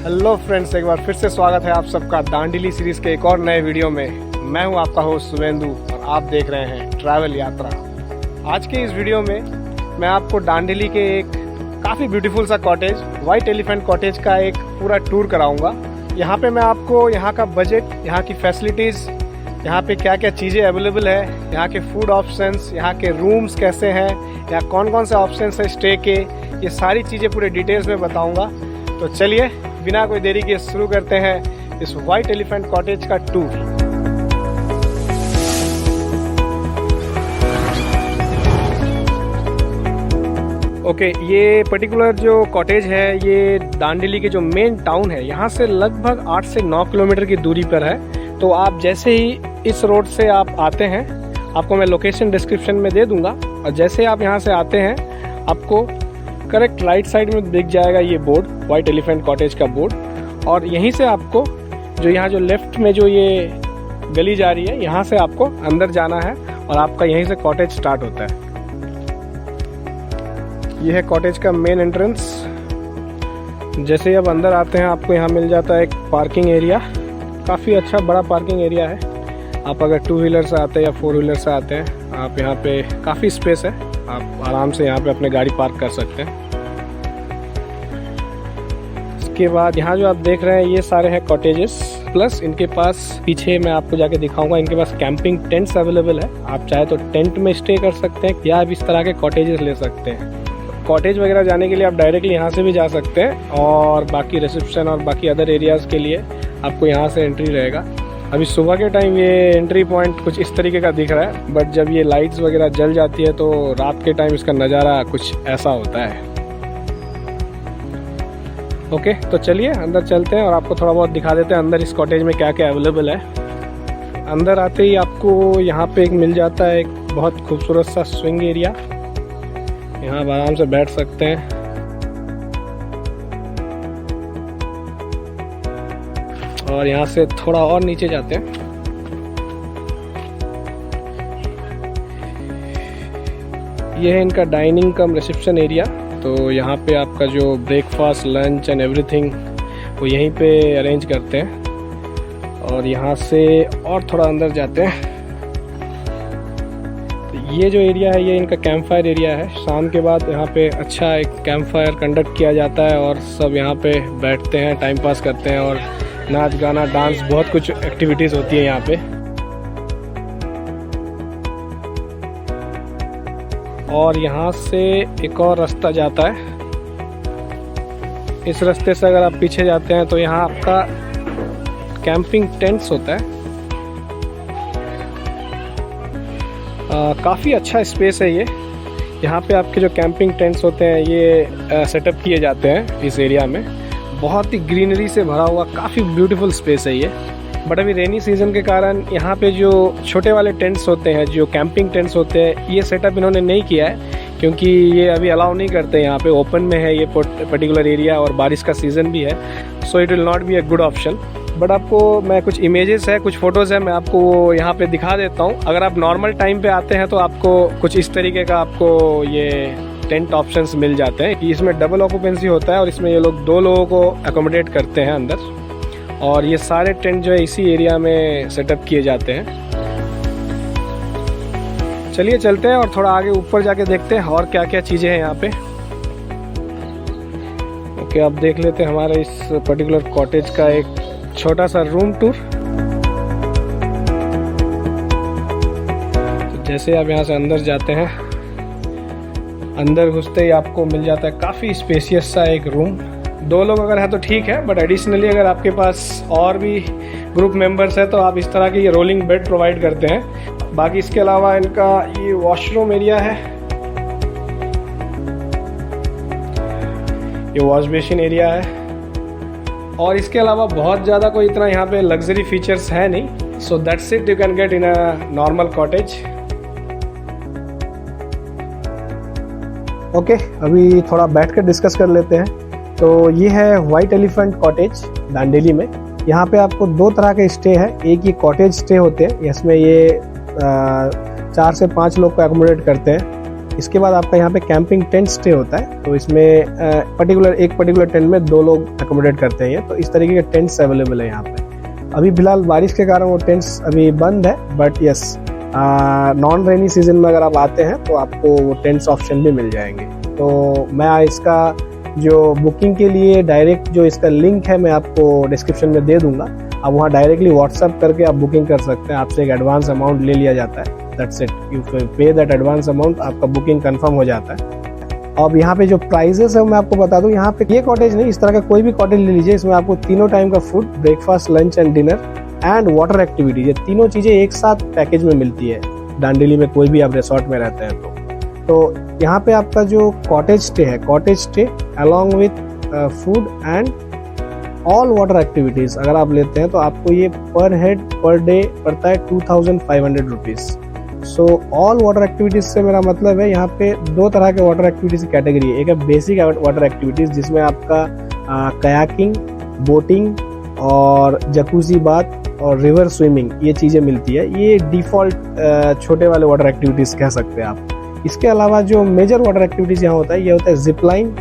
Hello friends, एक बार फिर से स्वागत है आप सबका दांडेली सीरीज़ के एक और नए वीडियो में। मैं हूं आपका होस्ट शुभेंदु और आप देख रहे हैं ट्रैवल यात्रा। आज के इस वीडियो में मैं आपको दांडेली के एक काफ़ी ब्यूटीफुल सा कॉटेज, वाइट एलिफेंट कॉटेज का एक पूरा टूर कराऊंगा। यहाँ पे मैं आपको यहाँ का बजट, यहाँ की फैसिलिटीज़, यहाँ पे क्या क्या चीज़ें अवेलेबल है, यहाँ के फूड ऑप्शंस, यहाँ के रूम्स कैसे हैं, यहाँ कौन कौन से ऑप्शंस है स्टे के, ये सारी चीज़ें पूरे डिटेल्स में बताऊँगा। तो चलिए बिना कोई देरी के शुरू करते हैं इस वाइट एलिफेंट कॉटेज का टूर। ओके, ये पर्टिकुलर जो कॉटेज है ये दांडेली के जो मेन टाउन है यहाँ से लगभग 8 से 9 किलोमीटर की दूरी पर है। तो आप जैसे ही इस रोड से आप आते हैं, आपको मैं लोकेशन डिस्क्रिप्शन में दे दूंगा, और जैसे आप यहाँ से आते हैं आपको करेक्ट राइट साइड में दिख जाएगा ये बोर्ड, वाइट एलिफेंट कॉटेज का बोर्ड। और यहीं से आपको जो यहाँ जो लेफ्ट में जो ये गली जा रही है, यहाँ से आपको अंदर जाना है और आपका यहीं से कॉटेज स्टार्ट होता है। ये है कॉटेज का मेन एंट्रेंस। जैसे ही आप अंदर आते हैं आपको यहाँ मिल जाता है एक पार्किंग एरिया। काफ़ी अच्छा बड़ा पार्किंग एरिया है। आप अगर 2 व्हीलर से आते हैं या 4 व्हीलर से आते हैं, आप यहाँ पे काफ़ी स्पेस है, आप आराम से यहाँ पे अपने गाड़ी पार्क कर सकते हैं। इसके बाद यहाँ जो आप देख रहे हैं ये सारे हैं कॉटेजेस, प्लस इनके पास पीछे मैं आपको जाके दिखाऊंगा, इनके पास कैंपिंग टेंट्स अवेलेबल है। आप चाहे तो टेंट में स्टे कर सकते हैं या आप इस तरह के कॉटेजेस ले सकते हैं। कॉटेज वगैरह जाने के लिए आप डायरेक्टली यहाँ से भी जा सकते हैं, और बाकी रिसेप्शन और बाकी अदर एरियाज़ के लिए आपको यहाँ से एंट्री रहेगा। अभी सुबह के टाइम ये एंट्री पॉइंट कुछ इस तरीके का दिख रहा है, बट जब ये लाइट्स वगैरह जल जाती है तो रात के टाइम इसका नज़ारा कुछ ऐसा होता है। ओके, तो चलिए अंदर चलते हैं और आपको थोड़ा बहुत दिखा देते हैं अंदर इस कॉटेज में क्या क्या अवेलेबल है। अंदर आते ही आपको यहाँ पे एक मिल जाता है एक बहुत खूबसूरत सा स्विंग एरिया। यहाँ आप आराम से बैठ सकते हैं। और यहाँ से थोड़ा और नीचे जाते हैं। ये है इनका डाइनिंग कम रिसेप्शन एरिया। तो यहाँ पे आपका जो ब्रेकफास्ट, लंच एंड एवरीथिंग वो यहीं पे अरेंज करते हैं। और यहाँ से और थोड़ा अंदर जाते हैं। तो ये जो एरिया है ये इनका कैंप फायर एरिया है। शाम के बाद यहाँ पे अच्छा एक कैंप फायर कंडक्ट किया जाता है और सब यहाँ पे बैठते हैं, टाइम पास करते हैं, और नाच गाना डांस बहुत कुछ एक्टिविटीज़ होती है यहाँ पे। और यहाँ से एक और रास्ता जाता है। इस रास्ते से अगर आप पीछे जाते हैं तो यहाँ आपका कैंपिंग टेंट्स होता है। काफ़ी अच्छा स्पेस है ये। यहाँ पे आपके जो कैंपिंग टेंट्स होते हैं ये सेटअप किए जाते हैं इस एरिया में। बहुत ही ग्रीनरी से भरा हुआ काफ़ी ब्यूटीफुल स्पेस है ये। बट अभी रेनी सीज़न के कारण यहाँ पे जो छोटे वाले टेंट्स होते हैं, जो कैंपिंग टेंट्स होते हैं, ये सेटअप इन्होंने नहीं किया है, क्योंकि ये अभी अलाउ नहीं करते। यहाँ पे ओपन में है ये पर्टिकुलर एरिया और बारिश का सीज़न भी है, so it will not be a good option. But आपको मैं कुछ इमेजेस है, कुछ फ़ोटोज़ है, मैं आपको वो यहाँ पे दिखा देता हूँ। अगर आप नॉर्मल टाइम पे आते हैं तो आपको कुछ इस तरीके का आपको ये टेंट ऑप्शंस मिल जाते हैं कि इसमें डबल ऑक्यूपेंसी होता है और इसमें ये लोग 2 लोगों को अकोमोडेट करते हैं अंदर। और ये सारे टेंट जो है इसी एरिया में सेटअप किए जाते हैं। चलिए चलते हैं और थोड़ा आगे ऊपर जाके देखते हैं और क्या क्या चीज़ें हैं यहाँ पे। ओके, आप देख लेते हैं हमारे इस पर्टिकुलर कॉटेज का एक छोटा सा रूम टूर। तो जैसे आप यहाँ से अंदर जाते हैं, अंदर घुसते ही आपको मिल जाता है काफ़ी स्पेसियस सा एक रूम। 2 लोग अगर है तो ठीक है, बट एडिशनली अगर आपके पास और भी ग्रुप मेंबर्स है तो आप इस तरह की ये रोलिंग बेड प्रोवाइड करते हैं। बाकी इसके अलावा इनका ये वॉशरूम एरिया है, ये वॉश बेसिन एरिया है। और इसके अलावा बहुत ज़्यादा कोई इतना यहाँ पे लग्जरी फीचर्स है नहीं। So that's it, you can get in a normal cottage. Okay, अभी थोड़ा बैठ कर डिस्कस कर लेते हैं। तो ये है वाइट एलिफेंट कॉटेज दांडेली में। यहाँ पे आपको 2 तरह के स्टे हैं। एक ये कॉटेज स्टे होते हैं, इसमें ये 4 से 5 लोग को एकोमोडेट करते हैं। इसके बाद आपका यहाँ पे कैंपिंग टेंट स्टे होता है, तो इसमें एक पर्टिकुलर टेंट में 2 लोग अकोमोडेट करते हैं। तो इस तरीके के टेंट्स अवेलेबल है यहाँ पे। अभी फिलहाल बारिश के कारण वो टेंट्स अभी बंद है, but yes non rainy season में अगर आप आते हैं तो आपको वो टेंट्स ऑप्शन भी मिल जाएंगे। तो मैं इसका जो बुकिंग के लिए डायरेक्ट जो इसका लिंक है मैं आपको डिस्क्रिप्शन में दे दूंगा। आप वहाँ डायरेक्टली व्हाट्सएप करके आप बुकिंग कर सकते हैं। आपसे एक एडवांस अमाउंट ले लिया जाता है, दैट्स इट, यू पे दैट एडवांस अमाउंट, आपका बुकिंग कंफर्म हो जाता है। अब यहाँ पे जो प्राइजेस है मैं आपको बता दूं, यहाँ पे ये कॉटेज नहीं, इस तरह का कोई भी कॉटेज ले लीजिए, इसमें आपको तीनों टाइम का food, breakfast, lunch and dinner and water activity, ये तीनों चीजें एक साथ पैकेज में मिलती है दांडेली में कोई भी आप रिसोर्ट में रहते हैं तो यहाँ पे आपका जो कॉटेज स्टे है, cottage stay along with food and all water activities अगर आप लेते हैं तो आपको ये पर हेड पर डे पड़ता है 2500 rupees. So all water activities से मेरा मतलब है यहाँ पे 2 तरह के वाटर एक्टिविटीज की कैटेगरी है। एक है बेसिक वाटर एक्टिविटीज जिसमें आपका कयाकिंग, बोटिंग और जकूजी बाथ और रिवर स्विमिंग ये चीज़ें मिलती है। ये डिफ़ॉल्ट छोटे वाले वाटर एक्टिविटीज़ कह सकते हैं आप। इसके अलावा जो मेजर वाटर एक्टिविटीज़ यहाँ होता है, ये होता है जिप लाइन,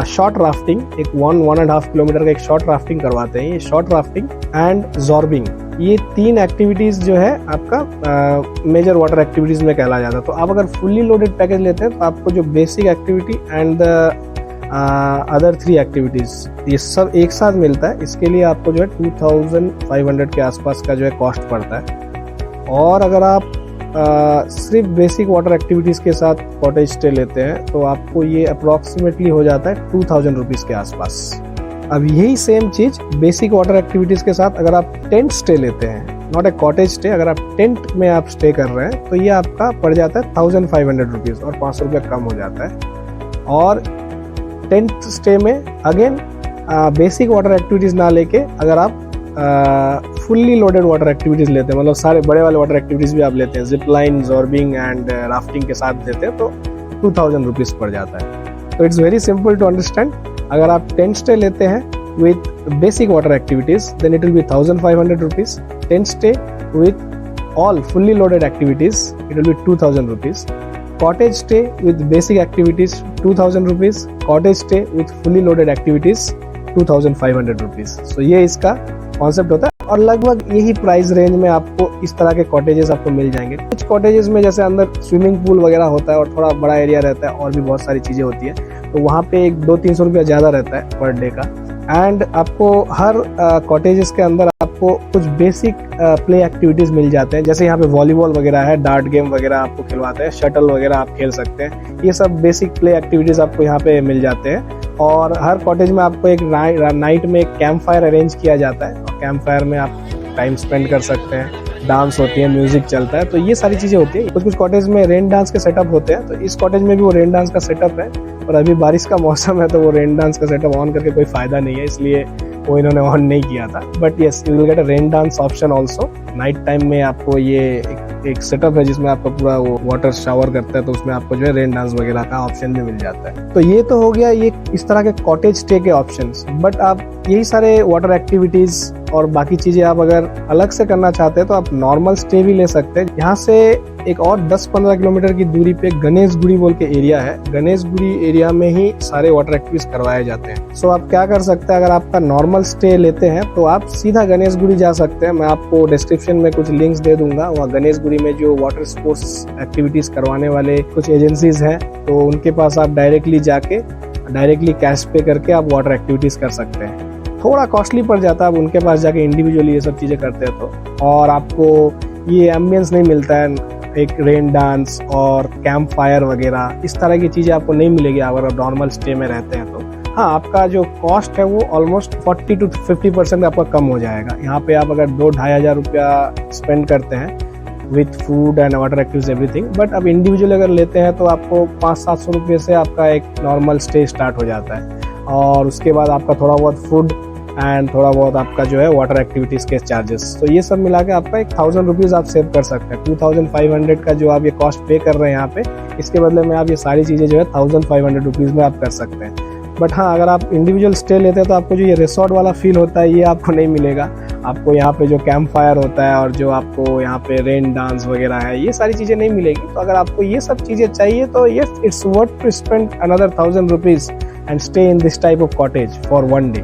शॉर्ट राफ्टिंग, एक 1.5 किलोमीटर का एक शॉर्ट राफ्टिंग करवाते हैं, ये शॉर्ट राफ्टिंग एंड जॉर्बिंग, ये 3 एक्टिविटीज़ जो है आपका मेजर वाटर एक्टिविटीज़ में कहला जाता है। तो आप अगर फुल्ली लोडेड पैकेज लेते हैं तो आपको जो basic activity and other 3 activities ये सब एक साथ मिलता है। इसके लिए आपको जो है 2500 के आसपास का जो है कॉस्ट पड़ता है। और अगर आप सिर्फ बेसिक वाटर एक्टिविटीज़ के साथ कॉटेज स्टे लेते हैं तो आपको ये अप्रॉक्सीमेटली हो जाता है 2000 रुपीज़ के आसपास। अब यही सेम चीज़ बेसिक वाटर एक्टिविटीज़ के साथ अगर आप टेंट स्टे लेते हैं, नॉट ए कॉटेज स्टे, अगर आप टेंट में आप स्टे कर रहे हैं तो ये आपका पड़ जाता है 1500 रुपीज़ और 500 रुपये कम हो जाता है। और टेंट स्टे में अगेन बेसिक वाटर एक्टिविटीज़ ना लेके अगर आप फुल्ली लोडेड वाटर एक्टिविटीज़ लेते हैं, मतलब सारे बड़े वाले वाटर एक्टिविटीज़ भी आप लेते हैं, zip line, zorbing and rafting के साथ देते हैं तो 2000 रुपीज़ पड़ जाता है। तो it's very simple to understand. अगर आप टेंट स्टे लेते हैं with basic water activities then it will be 1500 rupees. Tent stay with all fully loaded activities it will be 2000 rupees. Cottage stay with basic activities 2000 rupees. Cottage stay with fully loaded activities 2500 rupees. So ये इसका concept होता है और लगभग यही price range में आपको इस तरह के कॉटेजेस आपको मिल जाएंगे। कुछ कॉटेजेस में जैसे अंदर स्विमिंग पूल वगैरह होता है और थोड़ा बड़ा एरिया रहता है और भी बहुत सारी चीज़ें होती है, तो वहाँ पे एक 200-300 रुपया ज़्यादा रहता है पर डे का। एंड आपको हर कॉटेजेस के अंदर आपको कुछ बेसिक प्ले एक्टिविटीज़ मिल जाते हैं, जैसे यहाँ पे वॉलीबॉल वगैरह है, डार्ट गेम वगैरह आपको खिलवाते हैं, शटल वगैरह आप खेल सकते हैं। ये सब बेसिक प्ले एक्टिविटीज़ आपको यहाँ पे मिल जाते हैं। और हर कॉटेज में आपको एक नाइट में एक कैंप फायर अरेंज किया जाता है और कैंप फायर में आप टाइम स्पेंड कर सकते हैं, डांस होती है, म्यूजिक चलता है, तो ये सारी चीज़ें होती है। कुछ कॉटेज में रेन डांस के सेटअप होते हैं, तो इस कॉटेज में भी वो रेन डांस का सेटअप है। और अभी बारिश का मौसम है तो वो रेन डांस का सेटअप ऑन करके कोई फ़ायदा नहीं है, इसलिए वो इन्होंने ऑन नहीं किया था। But yes, you will get a rain dance option also. Night time में आपको ये एक सेटअप है जिसमें आपका पूरा वो वाटर शावर करता है, तो उसमें आपको जो है रेन डांस वगैरह का ऑप्शन भी मिल जाता है। तो ये तो हो गया ये इस तरह के कॉटेज स्टे के ऑप्शंस। बट आप यही सारे वाटर एक्टिविटीज़ और बाकी चीज़ें आप अगर अलग से करना चाहते हैं तो आप नॉर्मल स्टे भी ले सकते हैं। यहाँ से एक और 10-15 किलोमीटर की दूरी पे गणेशगुड़ी बोल के एरिया है। गणेशगुड़ी एरिया में ही सारे वाटर एक्टिविटीज करवाए जाते हैं। सो आप क्या कर सकते हैं, अगर आपका नॉर्मल स्टे लेते हैं तो आप सीधा गणेशगुड़ी जा सकते हैं। मैं आपको डिस्क्रिप्शन में कुछ लिंक्स दे दूंगा। वहाँ गणेशगुड़ी में जो वाटर स्पोर्ट्स एक्टिविटीज करवाने वाले कुछ एजेंसीज हैं, तो उनके पास आप डायरेक्टली जाके डायरेक्टली कैश पे करके आप वाटर एक्टिविटीज कर सकते हैं। थोड़ा कॉस्टली पड़ जाता है आप उनके पास जाके इंडिविजुअली ये सब चीज़ें करते हैं तो, और आपको ये एम्बियंस नहीं मिलता है, एक रेन डांस और कैंप फायर वगैरह इस तरह की चीज़ें आपको नहीं मिलेगी अगर आप नॉर्मल स्टे में रहते हैं तो। हाँ, आपका जो कॉस्ट है वो ऑलमोस्ट 40 to 50% आपका कम हो जाएगा। यहाँ पे आप अगर 2-2.5 हज़ार रुपया स्पेंड करते हैं with food and water activities everything. But अब इंडिविजुअल अगर लेते हैं तो आपको 500-700 रुपये से आपका एक नॉर्मल स्टे स्टार्ट हो जाता है, और उसके बाद आपका थोड़ा बहुत फूड एंड थोड़ा बहुत आपका जो है वाटर एक्टिविटीज़ के चार्जेस, तो ये सब मिला के आपका 1000 रुपीज़ आप सेव कर सकते हैं। 2500 का जो आप ये कॉस्ट पे कर रहे हैं यहाँ पे, इसके बदले में आप ये सारी चीज़ें जो है 1500 रुपीज़ में आप कर सकते हैं। बट हाँ, अगर आप इंडिविजुअल स्टे लेते हैं तो आपको जो ये रिसोर्ट वाला फील होता है ये आपको नहीं मिलेगा। आपको यहाँ पे जो कैंप फायर होता है और जो आपको यहाँ पे रेन डांस वगैरह है, ये सारी चीज़ें नहीं मिलेगी। तो अगर आपको ये सब चीज़ें चाहिए तो yes, it's worth to spend another 1000 rupees and stay in this type of cottage for 1 day.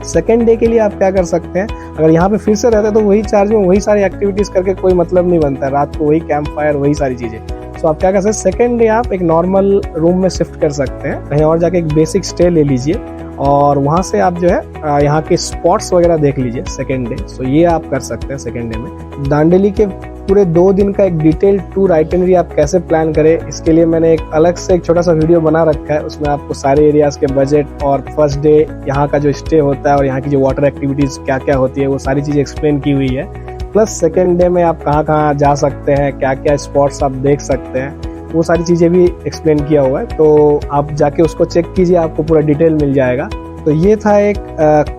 Second day के लिए आप क्या कर सकते हैं, अगर यहाँ पे फिर से रहते हैं तो वही चार्ज में वही सारी एक्टिविटीज़ करके कोई मतलब नहीं बनता है। रात को वही कैंप फायर, वही सारी चीज़ें। तो आप क्या कर सकते हैं, सेकेंड डे आप एक नॉर्मल रूम में शिफ्ट कर सकते हैं, कहीं और जाके एक बेसिक स्टे ले लीजिए और वहाँ से आप जो है यहाँ के स्पॉट्स वगैरह देख लीजिए सेकेंड डे। सो ये आप कर सकते हैं सेकेंड डे में। दांडेली के पूरे 2 दिन का एक डिटेल टूर आइटिनरी आप कैसे प्लान करें, इसके लिए मैंने एक अलग से एक छोटा सा वीडियो बना रखा है। उसमें आपको सारे एरियाज़ के बजट और फर्स्ट डे यहाँ का जो स्टे होता है और यहाँ की जो वाटर एक्टिविटीज़ क्या क्या होती है वो सारी चीज़ें एक्सप्लेन की हुई है। प्लस सेकेंड डे में आप कहाँ कहाँ जा सकते हैं, क्या क्या स्पॉट्स आप देख सकते हैं, वो सारी चीज़ें भी एक्सप्लेन किया हुआ है। तो आप जाके उसको चेक कीजिए, आपको पूरा डिटेल मिल जाएगा। तो ये था एक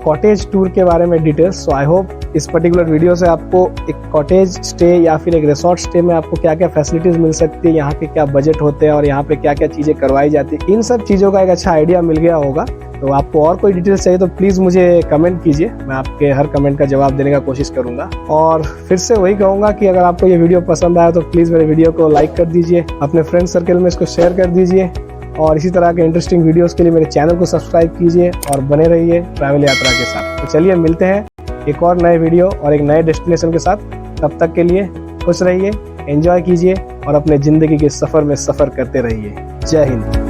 कॉटेज टूर के बारे में डिटेल्स। सो आई होप इस पर्टिकुलर वीडियो से आपको एक कॉटेज स्टे या फिर एक रिसोर्ट स्टे में आपको क्या क्या फैसिलिटीज़ मिल सकती है, यहाँ के क्या बजट होते हैं और यहाँ पे क्या क्या चीज़ें करवाई जाती है, इन सब चीज़ों का एक अच्छा आइडिया मिल गया होगा। तो आपको और कोई डिटेल्स चाहिए तो प्लीज़ मुझे कमेंट कीजिए, मैं आपके हर कमेंट का जवाब देने का कोशिश करूँगा। और फिर से वही कहूँगा कि अगर आपको ये वीडियो पसंद आया तो प्लीज़ मेरे वीडियो को लाइक कर दीजिए, अपने फ्रेंड सर्कल में इसको शेयर कर दीजिए और इसी तरह के इंटरेस्टिंग वीडियोस के लिए मेरे चैनल को सब्सक्राइब कीजिए और बने रहिए ट्रैवल यात्रा के साथ। तो चलिए मिलते हैं एक और नए वीडियो और एक नए डेस्टिनेशन के साथ। तब तक के लिए खुश रहिए, एंजॉय कीजिए और अपने ज़िंदगी के सफ़र में सफ़र करते रहिए। जय हिंद।